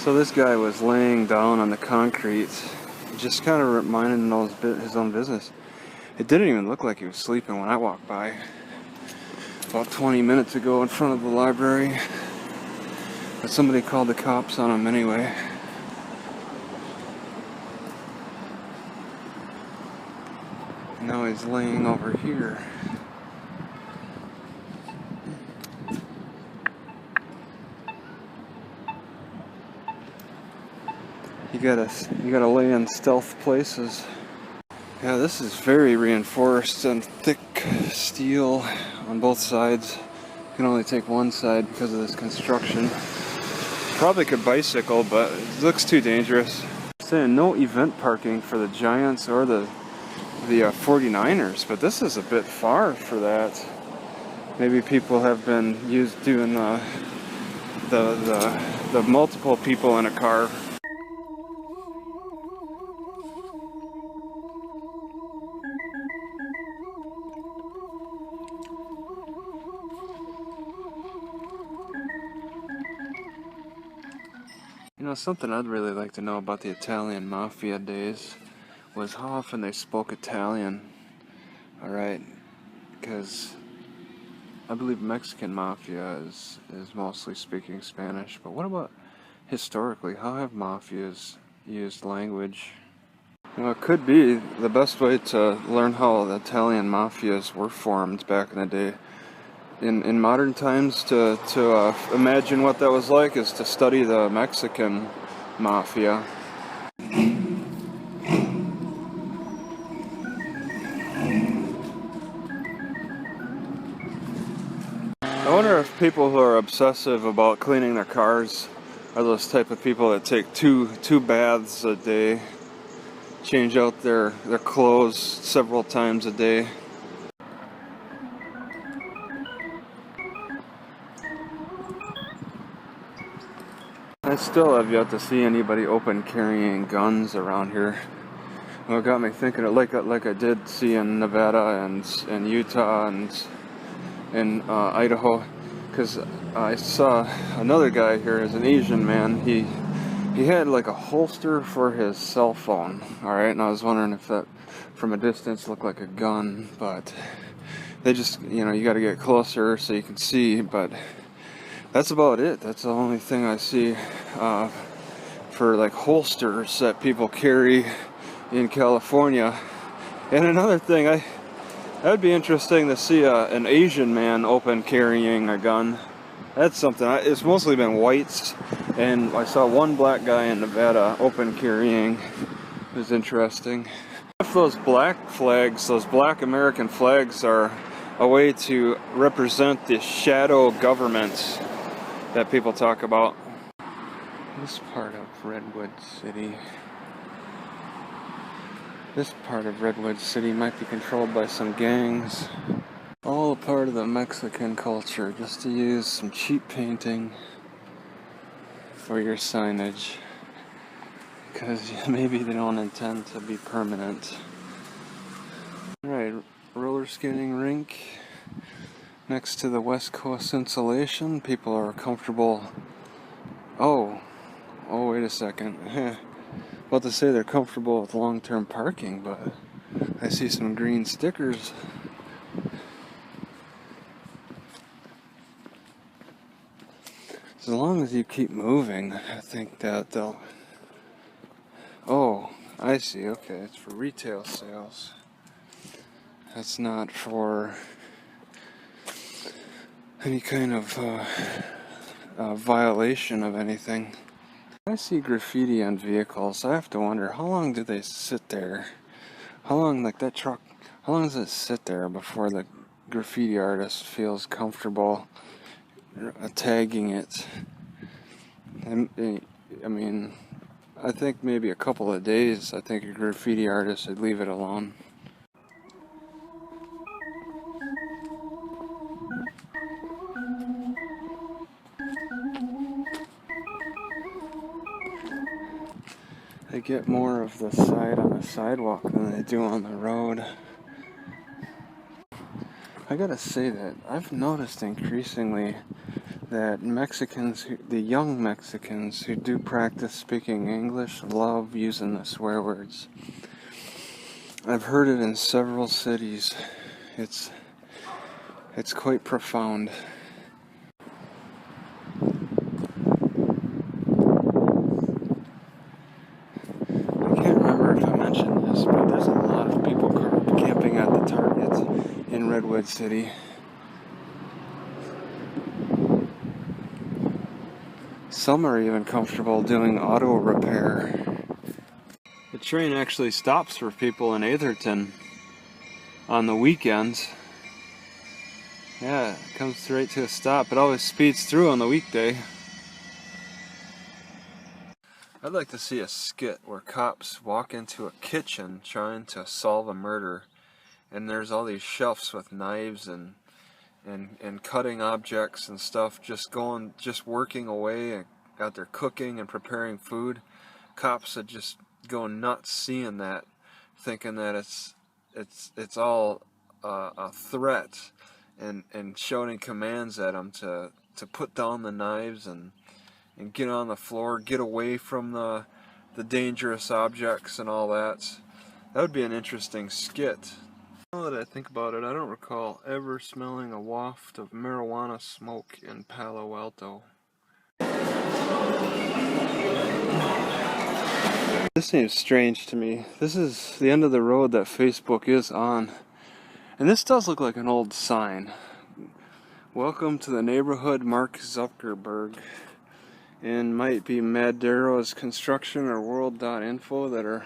So this guy was laying down on the concrete, just kind of minding his own business. It didn't even look like he was sleeping when I walked by about 20 minutes ago in front of the library. But somebody called the cops on him anyway. Now he's laying over here. You gotta lay in stealth places. Yeah, this is very reinforced and thick steel on both sides. You can only take one side because of this construction. Probably could bicycle, but it looks too dangerous. I'm saying no event parking for the Giants or the 49ers, but this is a bit far for that. Maybe people have been doing the multiple people in a car. You know, something I'd really like to know about the Italian Mafia days was how often they spoke Italian. Alright, because I believe Mexican Mafia is mostly speaking Spanish, but what about historically? How have mafias used language? Well, it could be the best way to learn how the Italian mafias were formed back in the day. In modern times, to imagine what that was like is to study the Mexican Mafia. I wonder if people who are obsessive about cleaning their cars are those type of people that take two baths a day, change out their clothes several times a day. I still have yet to see anybody open carrying guns around here. Well, it got me thinking, like I did see in Nevada and Utah and in Idaho, because I saw another guy here as an Asian man. He had like a holster for his cell phone, alright, and I was wondering if that from a distance looked like a gun, but they just, you know, you got to get closer so you can see, but that's about it. That's the only thing I see for like holsters that people carry in California. And another thing, that'd be interesting to see an Asian man open carrying a gun. That's something. It's mostly been whites, and I saw one black guy in Nevada open carrying. It was interesting. If those black flags, those black American flags, are a way to represent the shadow government that people talk about. This part of Redwood City. This part of Redwood City might be controlled by some gangs. All a part of the Mexican culture, just to use some cheap painting for your signage. Because maybe they don't intend to be permanent. Alright, roller skating rink. Next to the West Coast insulation, people are comfortable. Oh, wait a second. About to say they're comfortable with long-term parking, but I see some green stickers. As long as you keep moving, I think that they'll... Oh, I see. Okay, it's for retail sales. That's not for any kind of violation of anything. I see graffiti on vehicles. I have to wonder, how long do they sit there? How long, like that truck, how long does it sit there before the graffiti artist feels comfortable tagging it? I mean, I think maybe a couple of days. I think a graffiti artist would leave it alone. They get more of the side on the sidewalk than they do on the road. I gotta say that I've noticed increasingly that the young Mexicans who do practice speaking English love using the swear words. I've heard it in several cities. It's quite profound. I can't remember if I mentioned this, but there's a lot of people camping at the Target in Redwood City. Some are even comfortable doing auto repair. The train actually stops for people in Atherton on the weekends. Yeah, it comes straight to a stop. It always speeds through on the weekday. I'd like to see a skit where cops walk into a kitchen trying to solve a murder, and there's all these chefs with knives and cutting objects and stuff just working away out there cooking and preparing food. Cops are just going nuts seeing that, thinking that it's all a threat, and shouting commands at them to put down the knives and get on the floor, get away from the dangerous objects and all that. That would be an interesting skit. Now that I think about it, I don't recall ever smelling a waft of marijuana smoke in Palo Alto. This seems strange to me. This is the end of the road that Facebook is on. And this does look like an old sign. Welcome to the neighborhood, Mark Zuckerberg. And might be Madero's Construction or World.info that are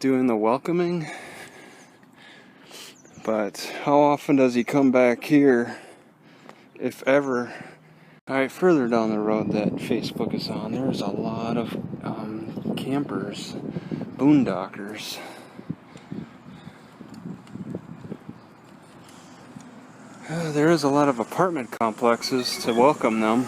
doing the welcoming. But how often does he come back here, if ever? Alright, further down the road that Facebook is on, there's a lot of campers, boondockers. There is a lot of apartment complexes to welcome them.